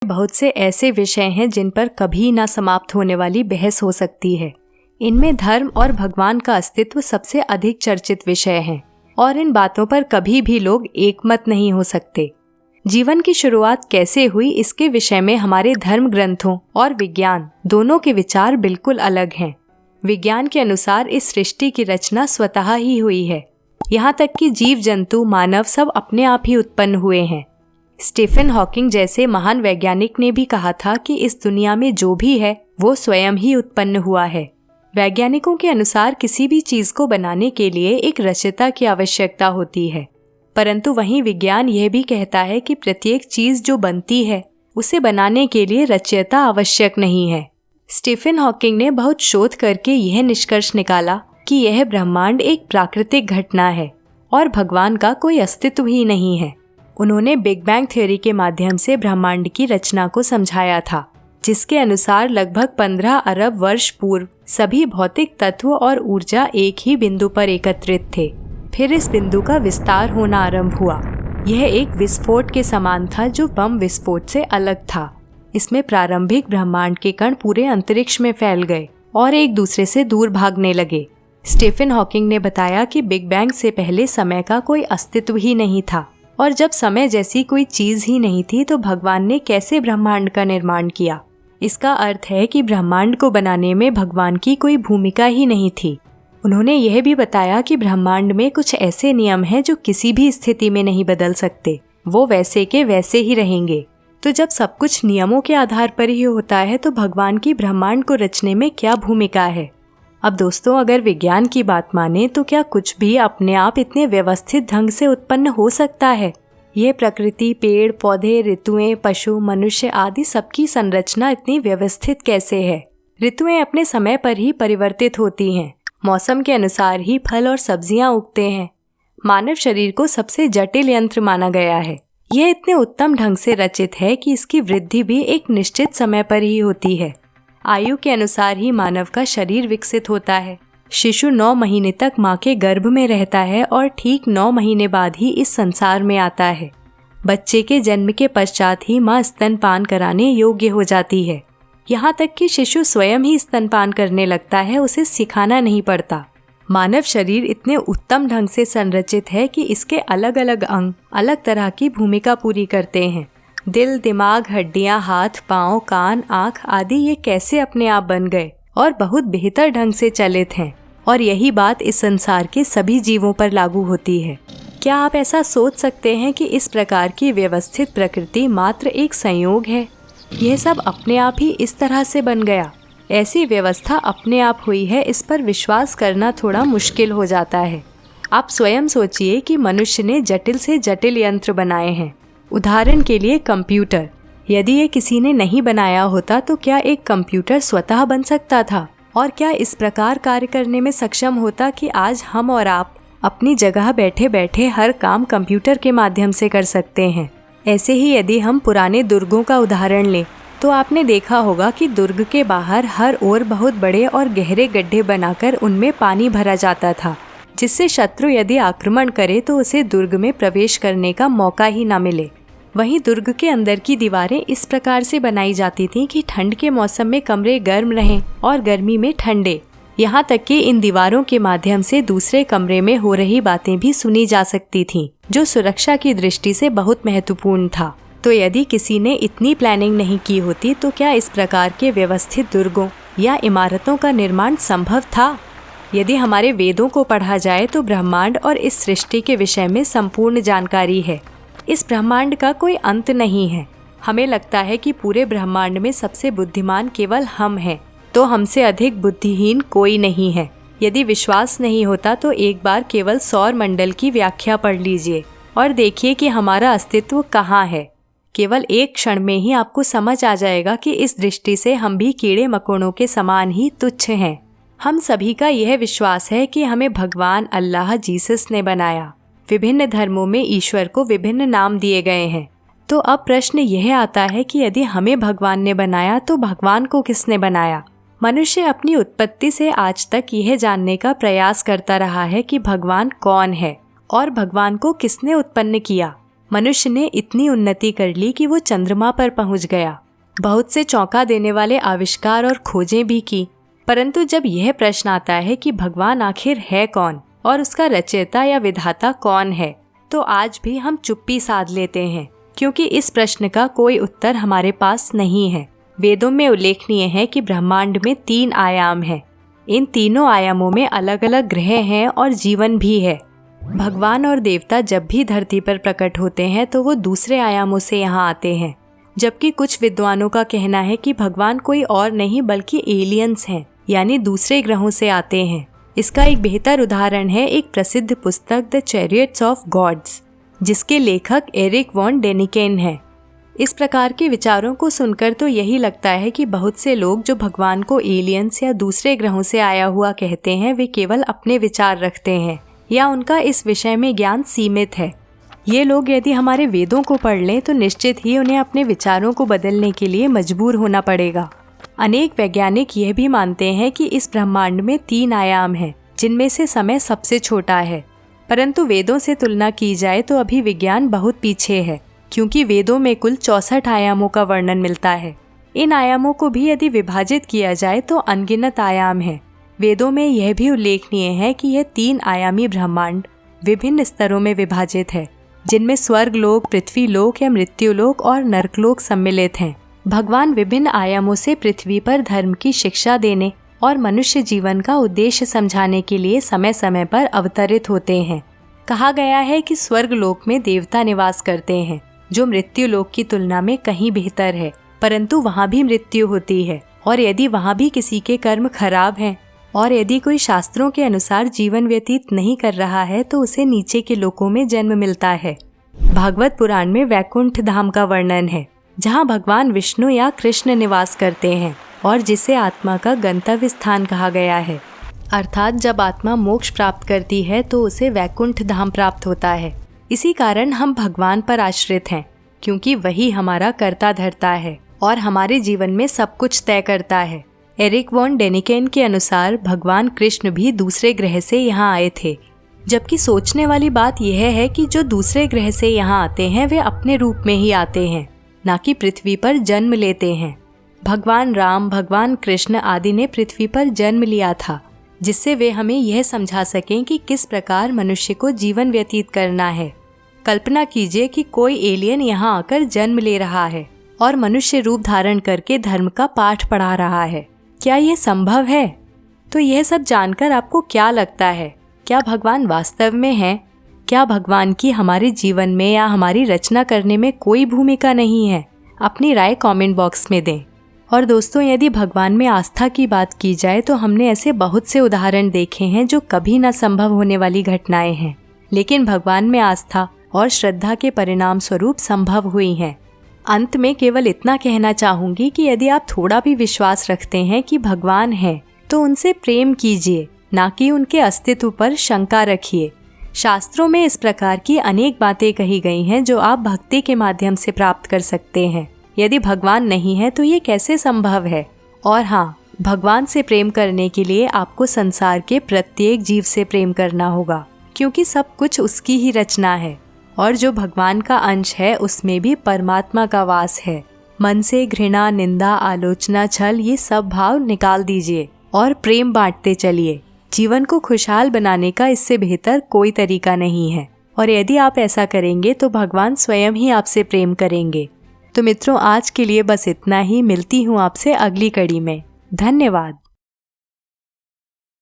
बहुत से ऐसे विषय हैं जिन पर कभी ना समाप्त होने वाली बहस हो सकती है। इनमें धर्म और भगवान का अस्तित्व सबसे अधिक चर्चित विषय हैं और इन बातों पर कभी भी लोग एकमत नहीं हो सकते। जीवन की शुरुआत कैसे हुई इसके विषय में हमारे धर्म ग्रंथों और विज्ञान दोनों के विचार बिल्कुल अलग हैं। विज्ञान के अनुसार इस सृष्टि की रचना स्वतः ही हुई है। यहाँ तक कि जीव जंतु मानव सब अपने आप ही उत्पन्न हुए हैं। स्टीफन हॉकिंग जैसे महान वैज्ञानिक ने भी कहा था कि इस दुनिया में जो भी है वो स्वयं ही उत्पन्न हुआ है। वैज्ञानिकों के अनुसार किसी भी चीज को बनाने के लिए एक रचयिता की आवश्यकता होती है, परंतु वहीं विज्ञान यह भी कहता है कि प्रत्येक चीज जो बनती है उसे बनाने के लिए रचयिता आवश्यक नहीं है। स्टीफन हॉकिंग ने बहुत शोध करके यह निष्कर्ष निकाला कि यह ब्रह्मांड एक प्राकृतिक घटना है और भगवान का कोई अस्तित्व ही नहीं है। उन्होंने बिग बैंग थ्योरी के माध्यम से ब्रह्मांड की रचना को समझाया था, जिसके अनुसार लगभग 15 अरब वर्ष पूर्व सभी भौतिक तत्व और ऊर्जा एक ही बिंदु पर एकत्रित थे। फिर इस बिंदु का विस्तार होना आरंभ हुआ। यह एक विस्फोट के समान था जो बम विस्फोट से अलग था। इसमें प्रारंभिक ब्रह्मांड के कण पूरे अंतरिक्ष में फैल गए और एक दूसरे से दूर भागने लगे। स्टीफन हॉकिंग ने बताया कि बिग बैंग से पहले समय का कोई अस्तित्व ही नहीं था और जब समय जैसी कोई चीज ही नहीं थी तो भगवान ने कैसे ब्रह्मांड का निर्माण किया। इसका अर्थ है कि ब्रह्मांड को बनाने में भगवान की कोई भूमिका ही नहीं थी। उन्होंने यह भी बताया कि ब्रह्मांड में कुछ ऐसे नियम हैं जो किसी भी स्थिति में नहीं बदल सकते, वो वैसे के वैसे ही रहेंगे। तो जब सब कुछ नियमों के आधार पर ही होता है तो भगवान की ब्रह्मांड को रचने में क्या भूमिका है। अब दोस्तों, अगर विज्ञान की बात माने तो क्या कुछ भी अपने आप इतने व्यवस्थित ढंग से उत्पन्न हो सकता है। ये प्रकृति, पेड़ पौधे, ऋतुएं, पशु, मनुष्य आदि सबकी संरचना इतनी व्यवस्थित कैसे है। ऋतुएं अपने समय पर ही परिवर्तित होती हैं, मौसम के अनुसार ही फल और सब्जियां उगते हैं। मानव शरीर को सबसे जटिल यंत्र माना गया है। यह इतने उत्तम ढंग से रचित है कि इसकी वृद्धि भी एक निश्चित समय पर ही होती है। आयु के अनुसार ही मानव का शरीर विकसित होता है। शिशु 9 महीने तक माँ के गर्भ में रहता है और ठीक 9 महीने बाद ही इस संसार में आता है। बच्चे के जन्म के पश्चात ही माँ स्तनपान कराने योग्य हो जाती है। यहाँ तक कि शिशु स्वयं ही स्तनपान करने लगता है, उसे सिखाना नहीं पड़ता। मानव शरीर इतने उत्तम ढंग से संरचित है कि इसके अलग अलग अंग अलग तरह की भूमिका पूरी करते हैं। दिल, दिमाग, हड्डियां, हाथ, पाँव, कान, आँख आदि ये कैसे अपने आप बन गए और बहुत बेहतर ढंग से चलित हैं। और यही बात इस संसार के सभी जीवों पर लागू होती है। क्या आप ऐसा सोच सकते हैं कि इस प्रकार की व्यवस्थित प्रकृति मात्र एक संयोग है? यह सब अपने आप ही इस तरह से बन गया। ऐसी व्यवस्था अपने आप हुई है, इस पर विश्वास करना थोड़ा मुश्किल हो जाता है। आप स्वयं सोचिए कि मनुष्य ने जटिल से जटिल यंत्र बनाए हैं। उदाहरण के लिए कंप्यूटर। यदि ये किसी ने नहीं बनाया होता तो क्या एक कंप्यूटर स्वतः बन सकता था? और क्या इस प्रकार कार्य करने में सक्षम होता कि आज हम और आप अपनी जगह बैठे बैठे हर काम कंप्यूटर के माध्यम से कर सकते हैं। ऐसे ही यदि हम पुराने दुर्गों का उदाहरण लें तो आपने देखा होगा कि दुर्ग के बाहर हर ओर बहुत बड़े और गहरे गड्ढे बनाकर उनमें पानी भरा जाता था, जिससे शत्रु यदि आक्रमण करे तो उसे दुर्ग में प्रवेश करने का मौका ही न मिले। वहीं दुर्ग के अंदर की दीवारें इस प्रकार से बनाई जाती थीं कि ठंड के मौसम में कमरे गर्म रहें और गर्मी में ठंडे। यहाँ तक कि इन दीवारों के माध्यम से दूसरे कमरे में हो रही बातें भी सुनी जा सकती थीं, जो सुरक्षा की दृष्टि से बहुत महत्वपूर्ण था। तो यदि किसी ने इतनी प्लानिंग नहीं की होती तो क्या इस प्रकार के व्यवस्थित दुर्गों या इमारतों का निर्माण संभव था? यदि हमारे वेदों को पढ़ा जाए तो ब्रह्मांड और इस सृष्टि के विषय में संपूर्ण जानकारी है। इस ब्रह्मांड का कोई अंत नहीं है। हमें लगता है कि पूरे ब्रह्मांड में सबसे बुद्धिमान केवल हम हैं, तो हमसे अधिक बुद्धिहीन कोई नहीं है। यदि विश्वास नहीं होता तो एक बार केवल सौर मंडल की व्याख्या पढ़ लीजिए और देखिए कि हमारा अस्तित्व कहाँ है। केवल एक क्षण में ही आपको समझ आ जाएगा कि इस दृष्टि से हम भी कीड़े मकोड़ों के समान ही तुच्छ हैं। हम सभी का यह विश्वास है कि हमें भगवान अल्लाह जीसस ने बनाया। विभिन्न धर्मों में ईश्वर को विभिन्न नाम दिए गए हैं। तो अब प्रश्न यह आता है कि यदि हमें भगवान ने बनाया तो भगवान को किसने बनाया? मनुष्य अपनी उत्पत्ति से आज तक यह जानने का प्रयास करता रहा है कि भगवान कौन है और भगवान को किसने उत्पन्न किया। मनुष्य ने इतनी उन्नति कर ली कि वो चंद्रमा पर पहुंच गया। बहुत से चौंका देने वाले आविष्कार और खोजें भी की, परंतु जब यह प्रश्न आता है कि भगवान आखिर है कौन और उसका रचयिता या विधाता कौन है, तो आज भी हम चुप्पी साध लेते हैं, क्योंकि इस प्रश्न का कोई उत्तर हमारे पास नहीं है। वेदों में उल्लेखनीय है कि ब्रह्मांड में 3 आयाम हैं। इन तीनों आयामों में अलग अलग ग्रह हैं और जीवन भी है। भगवान और देवता जब भी धरती पर प्रकट होते हैं तो वो दूसरे आयामों से यहाँ आते हैं, जबकि कुछ विद्वानों का कहना है कि भगवान कोई और नहीं बल्कि एलियंस हैं, यानी दूसरे ग्रहों से आते हैं। इसका एक बेहतर उदाहरण है एक प्रसिद्ध पुस्तक द चैरियट्स ऑफ गॉड्स, जिसके लेखक एरिक वॉन डेनिकेन हैं। इस प्रकार के विचारों को सुनकर तो यही लगता है कि बहुत से लोग जो भगवान को एलियंस या दूसरे ग्रहों से आया हुआ कहते हैं, वे केवल अपने विचार रखते हैं या उनका इस विषय में ज्ञान सीमित है। ये लोग यदि हमारे वेदों को पढ़ लें तो निश्चित ही उन्हें अपने विचारों को बदलने के लिए मजबूर होना पड़ेगा। अनेक वैज्ञानिक यह भी मानते हैं कि इस ब्रह्मांड में 3 आयाम हैं, जिनमें से समय सबसे छोटा है। परंतु वेदों से तुलना की जाए तो अभी विज्ञान बहुत पीछे है, क्योंकि वेदों में कुल 64 आयामों का वर्णन मिलता है। इन आयामों को भी यदि विभाजित किया जाए तो अनगिनत आयाम हैं। वेदों में यह भी उल्लेखनीय है कि यह 3 आयामी ब्रह्मांड विभिन्न स्तरों में विभाजित है, जिनमें स्वर्गलोक, पृथ्वीलोक या मृत्युलोक और नरकलोक सम्मिलित हैं। भगवान विभिन्न आयामों से पृथ्वी पर धर्म की शिक्षा देने और मनुष्य जीवन का उद्देश्य समझाने के लिए समय समय पर अवतरित होते हैं। कहा गया है कि स्वर्गलोक में देवता निवास करते हैं, जो मृत्युलोक की तुलना में कहीं बेहतर है, परंतु वहाँ भी मृत्यु होती है, और यदि वहाँ भी किसी के कर्म खराब हैं और यदि कोई शास्त्रों के अनुसार जीवन व्यतीत नहीं कर रहा है तो उसे नीचे के लोकों में जन्म मिलता है। भागवत पुराण में वैकुंठ धाम का वर्णन है, जहाँ भगवान विष्णु या कृष्ण निवास करते हैं और जिसे आत्मा का गंतव्य स्थान कहा गया है। अर्थात जब आत्मा मोक्ष प्राप्त करती है तो उसे वैकुंठ धाम प्राप्त होता है। इसी कारण हम भगवान पर आश्रित हैं, क्योंकि वही हमारा कर्ता धर्ता है और हमारे जीवन में सब कुछ तय करता है। एरिक वॉन डेनिकेन के अनुसार भगवान कृष्ण भी दूसरे ग्रह से यहाँ आए थे, जबकि सोचने वाली बात यह है कि जो दूसरे ग्रह से यहाँ आते हैं वे अपने रूप में ही आते हैं, ना कि पृथ्वी पर जन्म लेते हैं। भगवान राम, भगवान कृष्ण आदि ने पृथ्वी पर जन्म लिया था, जिससे वे हमें यह समझा सकें कि किस प्रकार मनुष्य को जीवन व्यतीत करना है। कल्पना कीजिए कि कोई एलियन यहाँ आकर जन्म ले रहा है और मनुष्य रूप धारण करके धर्म का पाठ पढ़ा रहा है। क्या ये संभव है? तो यह सब जानकर आपको क्या लगता है? क्या भगवान वास्तव में है? क्या भगवान की हमारे जीवन में या हमारी रचना करने में कोई भूमिका नहीं है? अपनी राय कमेंट बॉक्स में दें। और दोस्तों, यदि भगवान में आस्था की बात की जाए तो हमने ऐसे बहुत से उदाहरण देखे हैं जो कभी न संभव होने वाली घटनाएं हैं, लेकिन भगवान में आस्था और श्रद्धा के परिणाम स्वरूप संभव हुई हैं। अंत में केवल इतना कहना चाहूँगी कि यदि आप थोड़ा भी विश्वास रखते हैं कि भगवान है तो उनसे प्रेम कीजिए, ना कि उनके अस्तित्व पर शंका रखिए। शास्त्रों में इस प्रकार की अनेक बातें कही गई हैं जो आप भक्ति के माध्यम से प्राप्त कर सकते हैं। यदि भगवान नहीं है तो ये कैसे संभव है? और हाँ, भगवान से प्रेम करने के लिए आपको संसार के प्रत्येक जीव से प्रेम करना होगा, क्योंकि सब कुछ उसकी ही रचना है और जो भगवान का अंश है उसमें भी परमात्मा का वास है। मन से घृणा, निंदा, आलोचना, छल ये सब भाव निकाल दीजिए और प्रेम बांटते चलिए। जीवन को खुशहाल बनाने का इससे बेहतर कोई तरीका नहीं है, और यदि आप ऐसा करेंगे तो भगवान स्वयं ही आपसे प्रेम करेंगे। तो मित्रों, आज के लिए बस इतना ही। मिलती हूँ आपसे अगली कड़ी में। धन्यवाद।